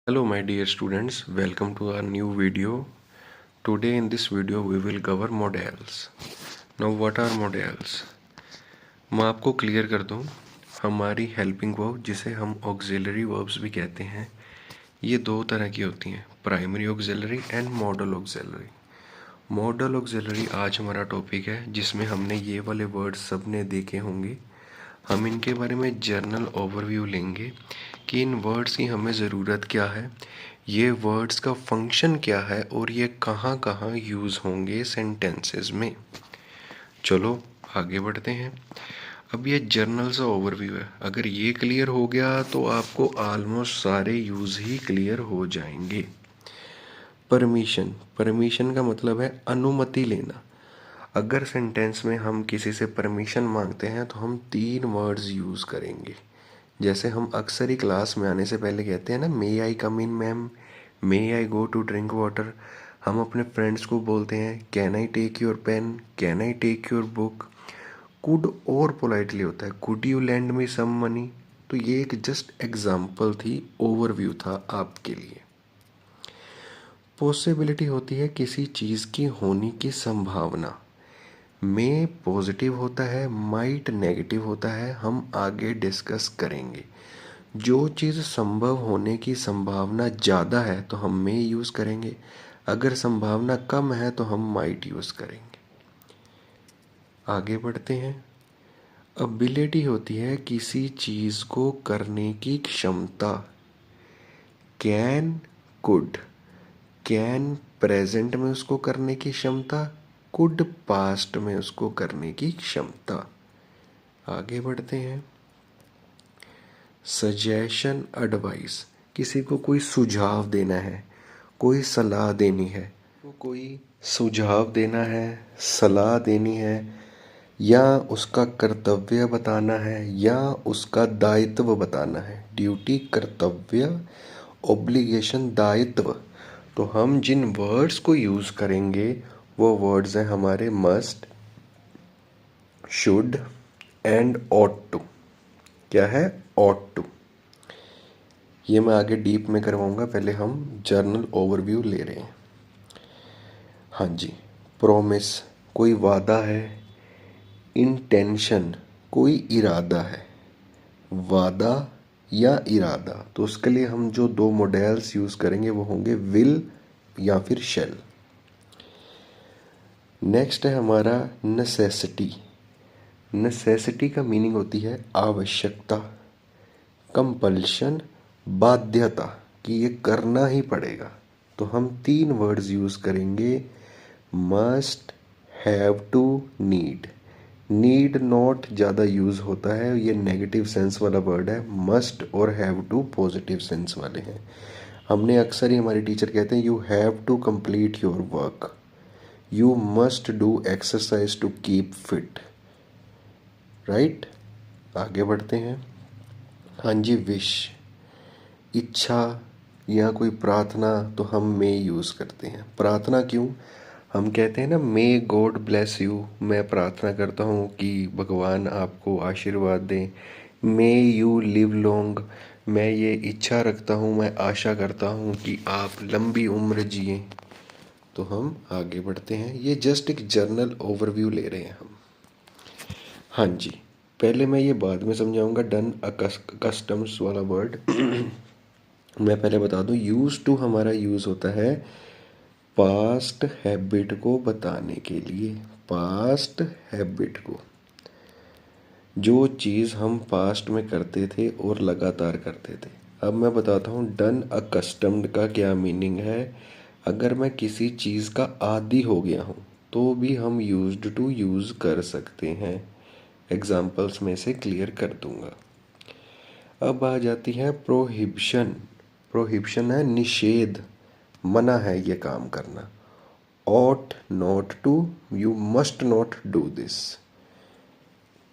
Hello my dear students, welcome to our new video. Today in this video we will cover models. Now what are models? मैं आपको clear कर दूं, हमारी helping verb जिसे हम auxiliary verbs भी कहते हैं, ये दो तरह की होती हैं, primary auxiliary and model auxiliary. Model auxiliary आज हमारा टॉपिक है, जिसमें हमने ये वाले वर्ड्स सबने देखे होंगे। हम इनके बारे में जर्नल ओवरव्यू लेंगे कि इन वर्ड्स की हमें ज़रूरत क्या है, ये वर्ड्स का फंक्शन क्या है और ये कहाँ कहाँ यूज़ होंगे सेंटेंसेस में। चलो आगे बढ़ते हैं। अब ये जर्नल सा ओवरव्यू है, अगर ये क्लियर हो गया तो आपको ऑलमोस्ट सारे यूज़ ही क्लियर हो जाएंगे। परमिशन, परमिशन का मतलब है अनुमति लेना। अगर सेंटेंस में हम किसी से परमिशन मांगते हैं तो हम तीन वर्ड्स यूज़ करेंगे। जैसे हम अक्सर ही क्लास में आने से पहले कहते हैं ना, may I come in ma'am, may I go to drink water. हम अपने फ्रेंड्स को बोलते हैं can I take your pen, can I take your book. Could और पोलाइटली होता है could you lend me some money. तो ये एक जस्ट एग्जाम्पल थी, ओवरव्यू था आपके लिए। पॉसिबिलिटी होती है किसी चीज़ की होने की संभावना। में पॉजिटिव होता है, माइट नेगेटिव होता है, हम आगे डिस्कस करेंगे। जो चीज़ संभव होने की संभावना ज़्यादा है तो हम में यूज़ करेंगे, अगर संभावना कम है तो हम माइट यूज़ करेंगे। आगे बढ़ते हैं। एबिलिटी होती है किसी चीज़ को करने की क्षमता। Can, could. कैन प्रेजेंट में उसको करने की क्षमता, कुड पास्ट में उसको करने की क्षमता। आगे बढ़ते हैं। सजेशन, एडवाइस, किसी को कोई सुझाव देना है, कोई सलाह देनी है, तो कोई सुझाव देना है, सलाह देनी है, या उसका कर्तव्य बताना है या उसका दायित्व बताना है। ड्यूटी, कर्तव्य, ऑब्लिगेशन, दायित्व। तो हम जिन वर्ड्स को यूज़ करेंगे वो वर्ड्स हैं हमारे must, should and ought to. क्या है? Ought to. ये मैं आगे डीप में करवाऊंगा, पहले हम जर्नल ओवरव्यू ले रहे हैं। हाँ जी। प्रॉमिस, कोई वादा है। इंटेंशन, कोई इरादा है। वादा या इरादा, तो उसके लिए हम जो दो मॉडल्स यूज़ करेंगे वो होंगे विल या फिर शैल। नेक्स्ट है हमारा नेसेसिटी। नेसेसिटी का मीनिंग होती है आवश्यकता। कंपल्शन, बाध्यता, कि ये करना ही पड़ेगा। तो हम तीन वर्ड्स यूज़ करेंगे, must, have to, need. Need not ज़्यादा यूज़ होता है, ये नेगेटिव सेंस वाला वर्ड है। मस्ट और हैव टू पॉजिटिव सेंस वाले हैं। हमने अक्सर ही, हमारे टीचर कहते हैं you have to complete your work, you must do exercise to keep fit, right. आगे बढ़ते हैं। हाँ जी। विश, इच्छा या कोई प्रार्थना, तो हम मे यूज़ करते हैं। प्रार्थना क्यों? हम कहते हैं ना मे गॉड ब्लेस यू, मैं प्रार्थना करता हूँ कि भगवान आपको आशीर्वाद दें। मे यू लिव लॉन्ग, मैं ये इच्छा रखता हूँ, मैं आशा करता हूँ कि आप लंबी उम्र जिए। तो हम आगे बढ़ते हैं। ये जस्ट एक जर्नल ओवरव्यू ले रहे हैं हम। हाँ जी। पहले मैं ये बाद में समझाऊंगा, डन कस्टम्स वाला वर्ड। मैं पहले बता दूं, यूज टू हमारा यूज़ होता है पास्ट हैबिट को बताने के लिए। पास्ट हैबिट को, जो चीज़ हम पास्ट में करते थे और लगातार करते थे। अब मैं बताता हूँ डन अकस्टम्ड का क्या मीनिंग है। अगर मैं किसी चीज़ का आदी हो गया हूँ तो भी हम यूज्ड टू यूज़ कर सकते हैं। एग्जाम्पल्स में से क्लियर कर दूंगा। अब आ जाती है प्रोहिबिशन। प्रोहिबिशन है निषेध, मना है ये काम करना। ought not to, you must not do this।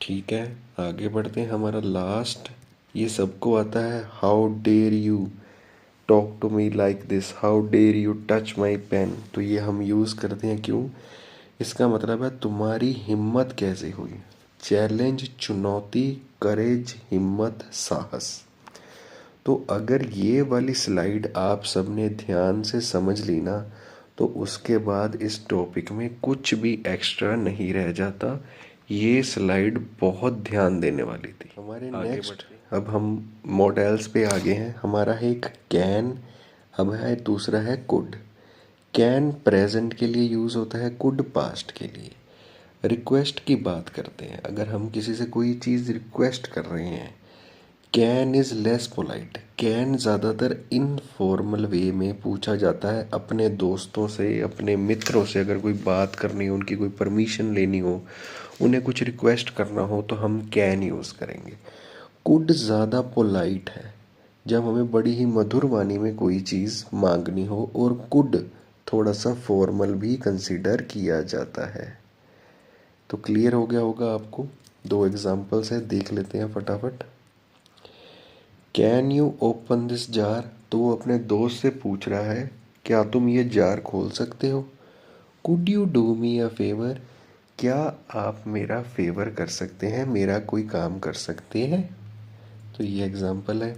ठीक है, आगे बढ़ते हैं। हमारा लास्ट, ये सबको आता है, how dare you talk to me like this, how dare you touch my pen. तो ये हम यूज़ करते हैं क्यों? इसका मतलब है तुम्हारी हिम्मत कैसे हुई। चैलेंज, चुनौती, करेज, हिम्मत, साहस। तो अगर ये वाली स्लाइड आप सबने ध्यान से समझ ली ना, तो उसके बाद इस टॉपिक में कुछ भी एक्स्ट्रा नहीं रह जाता। ये स्लाइड बहुत ध्यान देने वाली थी। हमारे नेक्स्ट अब हम मॉडल्स पे आगे हैं। हमारा है एक कैन, अब है दूसरा है कुड। कैन प्रेजेंट के लिए यूज़ होता है, कुड पास्ट के लिए। रिक्वेस्ट की बात करते हैं, अगर हम किसी से कोई चीज़ रिक्वेस्ट कर रहे हैं, can is less polite. Can ज़्यादातर इनफॉर्मल वे में पूछा जाता है अपने दोस्तों से, अपने मित्रों से। अगर कोई बात करनी हो, उनकी कोई परमिशन लेनी हो, उन्हें कुछ रिक्वेस्ट करना हो, तो हम कैन यूज़ करेंगे। कुड ज़्यादा पोलाइट है जब हमें बड़ी ही मधुर वाणी में कोई चीज़ मांगनी हो, और कुड थोड़ा सा फॉर्मल भी कंसिडर किया जाता है। तो क्लियर हो गया होगा आपको। दो एग्जाम्पल्स है, देख लेते हैं फटाफट। Can you open this jar, तो वो अपने दोस्त से पूछ रहा है, क्या तुम ये जार खोल सकते हो। Could you do me a favour, क्या आप मेरा फेवर कर सकते हैं, मेरा कोई काम कर सकते हैं। तो ये एग्जाम्पल है।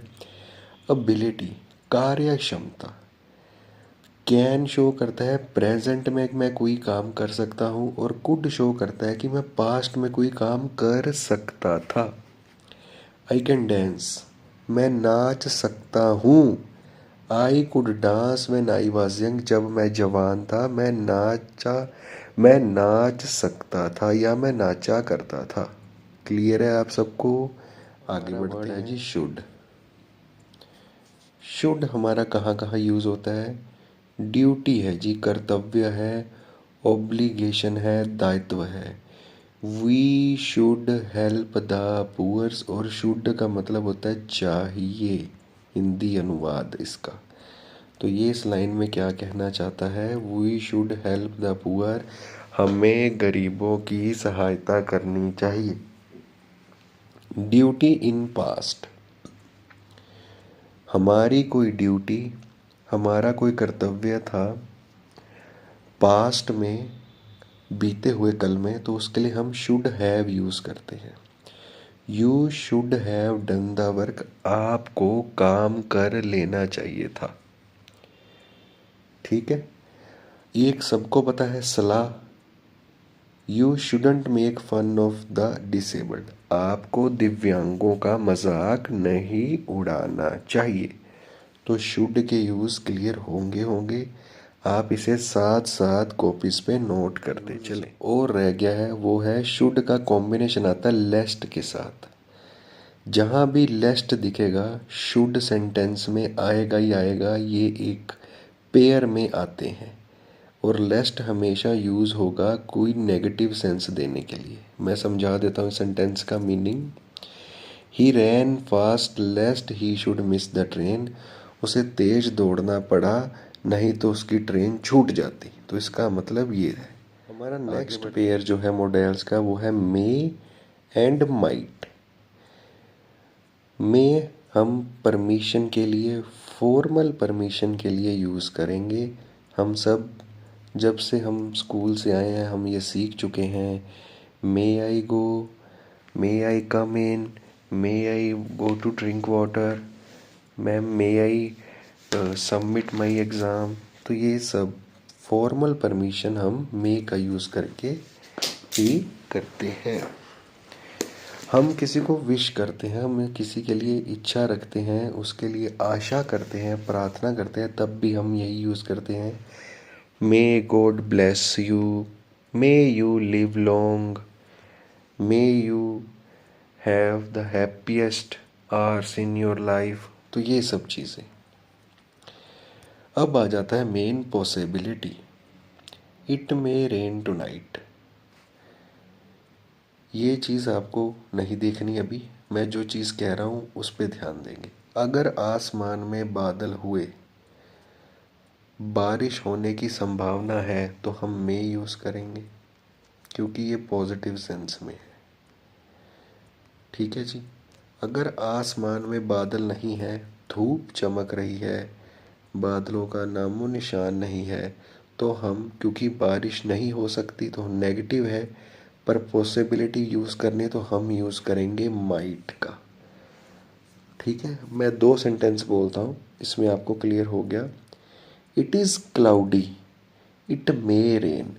अबिलिटी, कार्य क्षमता। कैन शो करता है प्रेजेंट में मैं कोई काम कर सकता हूँ, और कुड शो करता है कि मैं पास्ट में कोई काम कर सकता था। आई कैन डांस, मैं नाच सकता हूँ। I could dance when I was young, जब मैं जवान था मैं नाच सकता था या मैं नाचा करता था। क्लियर है आप सबको। आगे बढ़ते हैं जी। शुड। शुड हमारा कहाँ कहाँ यूज़ होता है। ड्यूटी है जी, कर्तव्य है। ऑब्लिगेशन है, दायित्व है। We should help the poors, और शुड का मतलब होता है चाहिए, हिंदी अनुवाद इसका। तो ये इस लाइन में क्या कहना चाहता है, we should help the poor, हमें गरीबों की सहायता करनी चाहिए। ड्यूटी इन पास्ट, हमारी कोई ड्यूटी, हमारा कोई कर्तव्य था पास्ट में, बीते हुए कल में, तो उसके लिए हम शुड हैव यूज़ करते हैं। You should have done the work, आपको काम कर लेना चाहिए था। ठीक है। एक सबको पता है सलाह, you shouldn't make fun of the disabled, आपको दिव्यांगों का मजाक नहीं उड़ाना चाहिए। तो शुड के यूज़ क्लियर होंगे होंगे। आप इसे साथ साथ कॉपीज पे नोट करते चले। और रह गया है, वो है शुड का कॉम्बिनेशन आता है लेस्ट के साथ। जहाँ भी लेस्ट दिखेगा शुड सेंटेंस में आएगा ही आएगा। ये एक पेयर में आते हैं, और लेस्ट हमेशा यूज़ होगा कोई नेगेटिव सेंस देने के लिए। मैं समझा देता हूँ सेंटेंस का meaning. He ran fast lest he should miss the train, उसे तेज दौड़ना पड़ा, नहीं तो उसकी ट्रेन छूट जाती। तो इसका मतलब ये है। हमारा नेक्स्ट पेयर जो है मॉडल्स का, वो है मे एंड माइट। में हम परमिशन के लिए, फॉर्मल परमिशन के लिए यूज़ करेंगे। हम सब जब से हम स्कूल से आए हैं हम ये सीख चुके हैं। May I go, may I come in, may I go to drink water, ma'am may I submit my exam. तो ये सब फॉर्मल परमिशन हम मे का यूज़ करके ही करते हैं। हम किसी को विश करते हैं, हम किसी के लिए इच्छा रखते हैं, उसके लिए आशा करते हैं, प्रार्थना करते हैं, तब भी हम यही यूज़ करते हैं। May God bless you, may you live long, may you have the happiest hours in your life. तो ये सब चीज़ें। अब आ जाता है main possibility, it may rain tonight. ये चीज़ आपको नहीं देखनी अभी, मैं जो चीज़ कह रहा हूँ उस पर ध्यान देंगे। अगर आसमान में बादल हुए, बारिश होने की संभावना है, तो हम मे यूज़ करेंगे, क्योंकि ये पॉजिटिव सेंस में है। ठीक है जी। अगर आसमान में बादल नहीं है, धूप चमक रही है, बादलों का नामो निशान नहीं है, तो हम, क्योंकि बारिश नहीं हो सकती तो नेगेटिव है, पर पॉसिबिलिटी यूज़ करने तो हम यूज़ करेंगे माइट का। ठीक है, मैं 2 सेंटेंस बोलता हूँ, इसमें आपको क्लियर हो गया। It is cloudy, it may rain.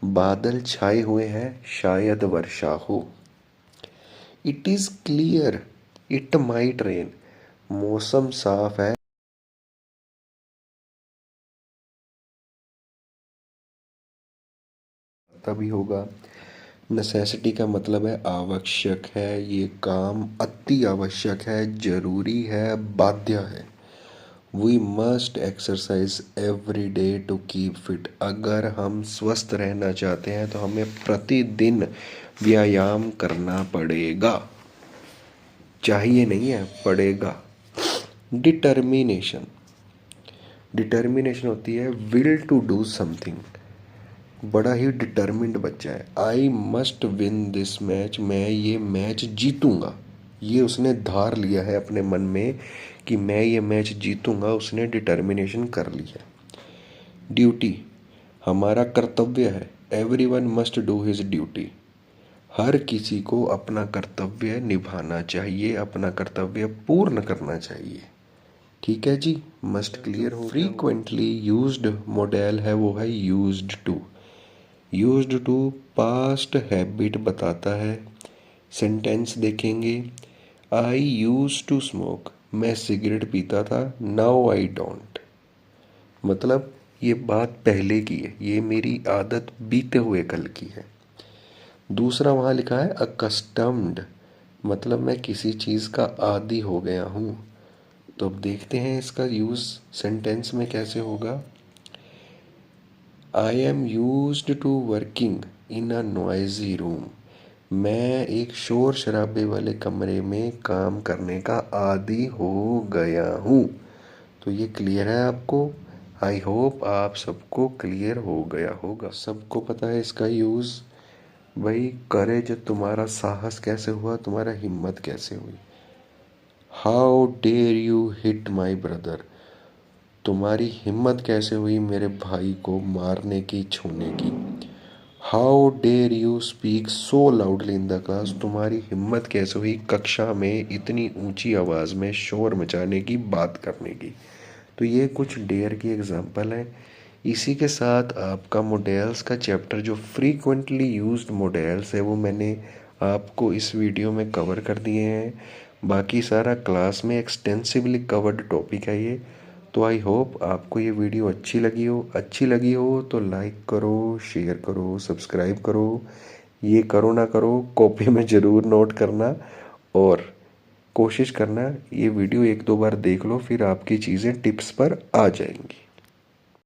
बादल छाए हुए हैं, शायद वर्षा हो। It is clear, it might rain. मौसम साफ है, तभी होगा। नेसेसिटी का मतलब है आवश्यक है, ये काम अति आवश्यक है, जरूरी है, बाध्य है। We must exercise every day to keep fit. अगर हम स्वस्थ रहना चाहते हैं तो हमें प्रतिदिन व्यायाम करना पड़ेगा। चाहिए नहीं है, पड़ेगा। डिटर्मिनेशन, डिटर्मिनेशन होती है विल टू डू समथिंग। बड़ा ही डिटर्मिंड बच्चा है। I must win this match, मैं ये मैच जीतूंगा। ये उसने धार लिया है अपने मन में कि मैं ये मैच जीतूंगा, उसने डिटर्मिनेशन कर ली है। ड्यूटी, हमारा कर्तव्य है। Every one must do his duty. हर किसी को अपना कर्तव्य निभाना चाहिए, अपना कर्तव्य पूर्ण करना चाहिए। ठीक है जी, मस्ट क्लियर हो। फ्रीक्वेंटली यूज्ड मॉडल है वो है used to. Used to past habit बताता है। सेंटेंस देखेंगे, आई यूज टू स्मोक, मैं सिगरेट पीता था, नाउ आई डोंट। मतलब ये बात पहले की है, ये मेरी आदत बीते हुए कल की है। दूसरा वहाँ लिखा है अकस्टम्ड, मतलब मैं किसी चीज़ का आदी हो गया हूँ। तो अब देखते हैं इसका यूज़ सेंटेंस में कैसे होगा। I am used to working in a noisy room, मैं एक शोर शराबे वाले कमरे में काम करने का आदी हो गया हूँ। तो ये क्लियर है आपको। आई होप आप सबको क्लियर हो गया होगा। सबको पता है इसका यूज़। भाई करेज, तुम्हारा साहस कैसे हुआ, तुम्हारा हिम्मत कैसे हुई। How dare you hit my brother, तुम्हारी हिम्मत कैसे हुई मेरे भाई को मारने की, छूने की। How dare you speak so loudly in the class, तुम्हारी हिम्मत कैसे हुई कक्षा में इतनी ऊंची आवाज़ में शोर मचाने की, बात करने की। तो ये कुछ डेयर की एग्जांपल है। इसी के साथ आपका मॉडल्स का चैप्टर जो फ्रीक्वेंटली यूज्ड मॉडल्स है वो मैंने आपको इस वीडियो में कवर कर दिए हैं। बाकी सारा क्लास में एक्सटेंसिवली कवर्ड टॉपिक है ये। तो आई होप आपको ये वीडियो अच्छी लगी हो तो लाइक करो, शेयर करो, सब्सक्राइब करो। ये करो ना करो, कॉपी में ज़रूर नोट करना। और कोशिश करना ये वीडियो 1-2 बार देख लो, फिर आपकी चीज़ें टिप्स पर आ जाएंगी।